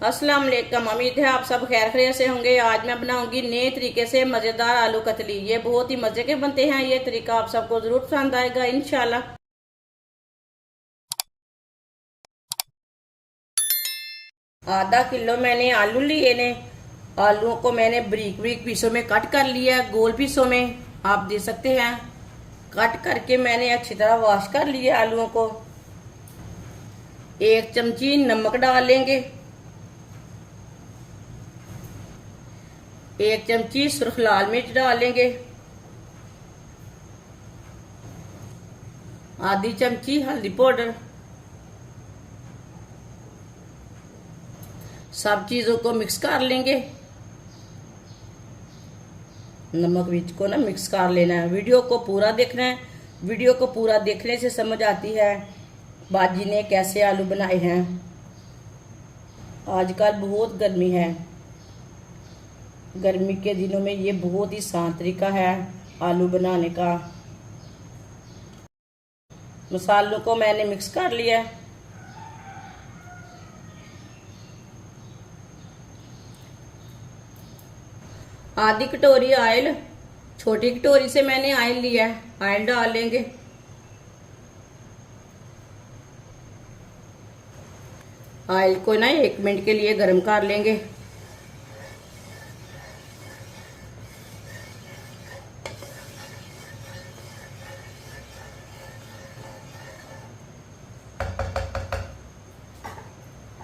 अस्सलाम वालेकुम। उम्मीद है आप सब खैर खैरियत से होंगे। आज मैं बनाऊंगी नए तरीके से मज़ेदार आलू कतली। ये बहुत ही मज़े के बनते हैं। ये तरीका आप सबको ज़रूर पसंद आएगा इंशाल्लाह। आधा किलो मैंने आलू लिए ने। आलूओं को मैंने बारीक बारीक पीसों में कट कर लिया, गोल पीसों में आप देख सकते हैं। कट करके मैंने अच्छी तरह वॉश कर लिया आलूओं को। एक चमची नमक डाल लेंगे, एक चमची सुर्ख लाल मिर्च डाल लेंगे, आधी चमची हल्दी पाउडर। सब चीजों को मिक्स कर लेंगे। नमक मिर्च को ना मिक्स कर लेना है। वीडियो को पूरा देखना है। वीडियो को पूरा देखने से समझ आती है बाजी ने कैसे आलू बनाए हैं। आजकल बहुत गर्मी है। गर्मी के दिनों में ये बहुत ही आसान तरीका है आलू बनाने का। मसालों को मैंने मिक्स कर लिया है। आधी कटोरी ऑयल, छोटी कटोरी से मैंने ऑयल लिया है। ऑयल डाल लेंगे। ऑयल को ना 1 मिनट के लिए गर्म कर लेंगे।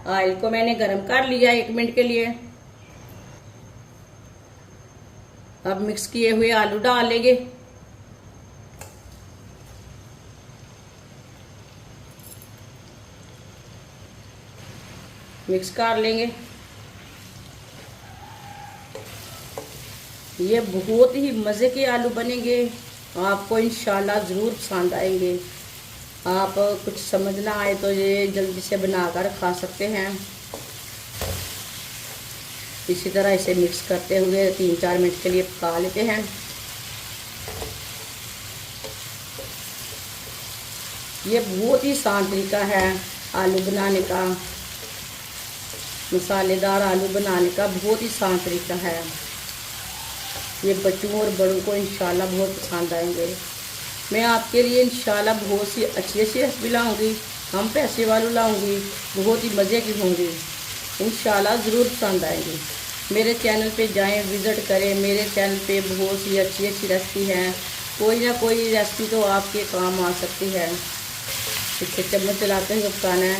ऑयल को मैंने गर्म कर लिया 1 मिनट के लिए। अब मिक्स किए हुए आलू डाल लेंगे। मिक्स कर लेंगे। ये बहुत ही मज़े के आलू बनेंगे। आपको इंशाल्लाह ज़रूर पसंद आएंगे। आप कुछ समझ ना आए तो ये जल्दी से बनाकर खा सकते हैं। इसी तरह इसे मिक्स करते हुए 3-4 मिनट के लिए पका लेते हैं। ये बहुत ही आसान तरीका है आलू बनाने का। मसालेदार आलू बनाने का बहुत ही आसान तरीका है। ये बच्चों और बड़ों को इंशाल्लाह बहुत पसंद आएंगे। मैं आपके लिए इंशाल्लाह बहुत सी अच्छी अच्छी रेसिपी लाऊंगी। कम पैसे वालों लाऊंगी, बहुत ही मज़े की होंगी। इंशाल्लाह ज़रूर पसंद आएंगी। मेरे चैनल पे जाएं, विज़िट करें। मेरे चैनल पे बहुत सी अच्छी अच्छी रेसिपी हैं। कोई ना कोई रेसिपी तो आपके काम आ सकती है। इसे चम्मच चलाते हुए पकाना है।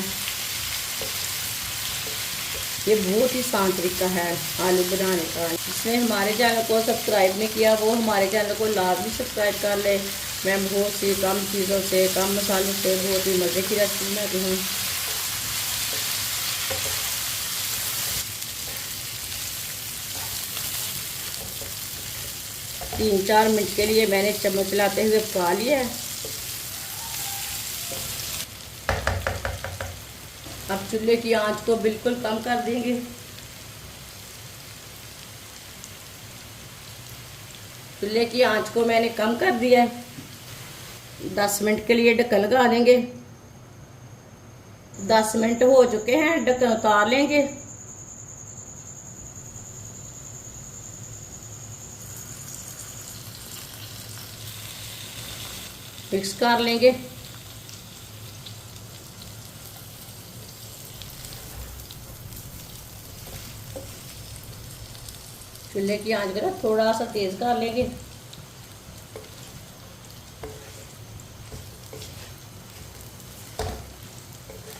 ये बहुत ही आसान तरीका है आलू बनाने का। जिसने हमारे चैनल को सब्सक्राइब नहीं किया वो हमारे चैनल को लाजमी सब्सक्राइब कर ले। मैं बहुत सी कम चीज़ों से, कम मसालों से बहुत ही मज़े की रेसिपी बनाती हूँ। तीन 4 मिनट के लिए मैंने चम्मच चलाते हुए पका लिया है। अब चूल्हे की आंच को बिल्कुल कम कर देंगे। चूल्हे की आंच को मैंने कम कर दिया है। 10 मिनट के लिए ढक्कन लगा देंगे। 10 मिनट हो चुके हैं, ढक्कन उतार लेंगे। मिक्स कर लेंगे। चूल्हे की आंच को थोड़ा सा तेज कर लेंगे।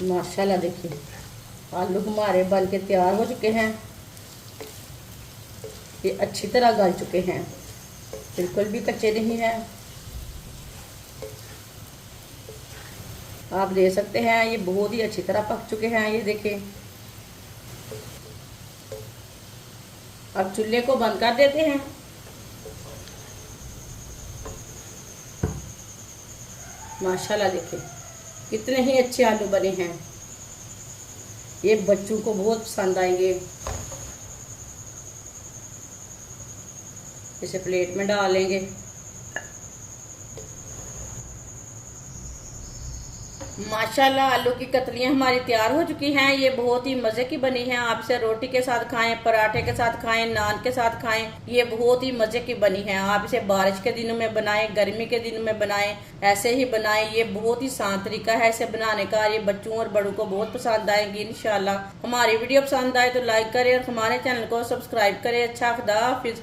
माशाल्लाह देखिए आलू हमारे बन के तैयार हो चुके हैं। ये अच्छी तरह गल चुके हैं, बिल्कुल भी कच्चे नहीं हैं। आप देख सकते हैं ये बहुत ही अच्छी तरह पक चुके हैं। ये देखें। अब चूल्हे को बंद कर देते हैं। माशाल्लाह देखिए कितने ही अच्छे आलू बने हैं। ये बच्चों को बहुत पसंद आएंगे। इसे प्लेट में डाल लेंगे। माशाल्लाह आलू की कतलियां हमारी तैयार हो चुकी हैं। ये बहुत ही मज़े की बनी हैं। आप इसे रोटी के साथ खाएं, पराठे के साथ खाएं, नान के साथ खाएं। ये बहुत ही मज़े की बनी है। आप इसे बारिश के दिनों में बनाएं, गर्मी के दिनों में बनाएं, ऐसे ही बनाएं। ये बहुत ही आसान तरीका है इसे बनाने का। ये बच्चों और बड़ों को बहुत पसंद आएंगी इंशाल्लाह। हमारी वीडियो पसंद आए तो लाइक करें और हमारे चैनल को सब्सक्राइब करें। अच्छा, खुदा हाफिज।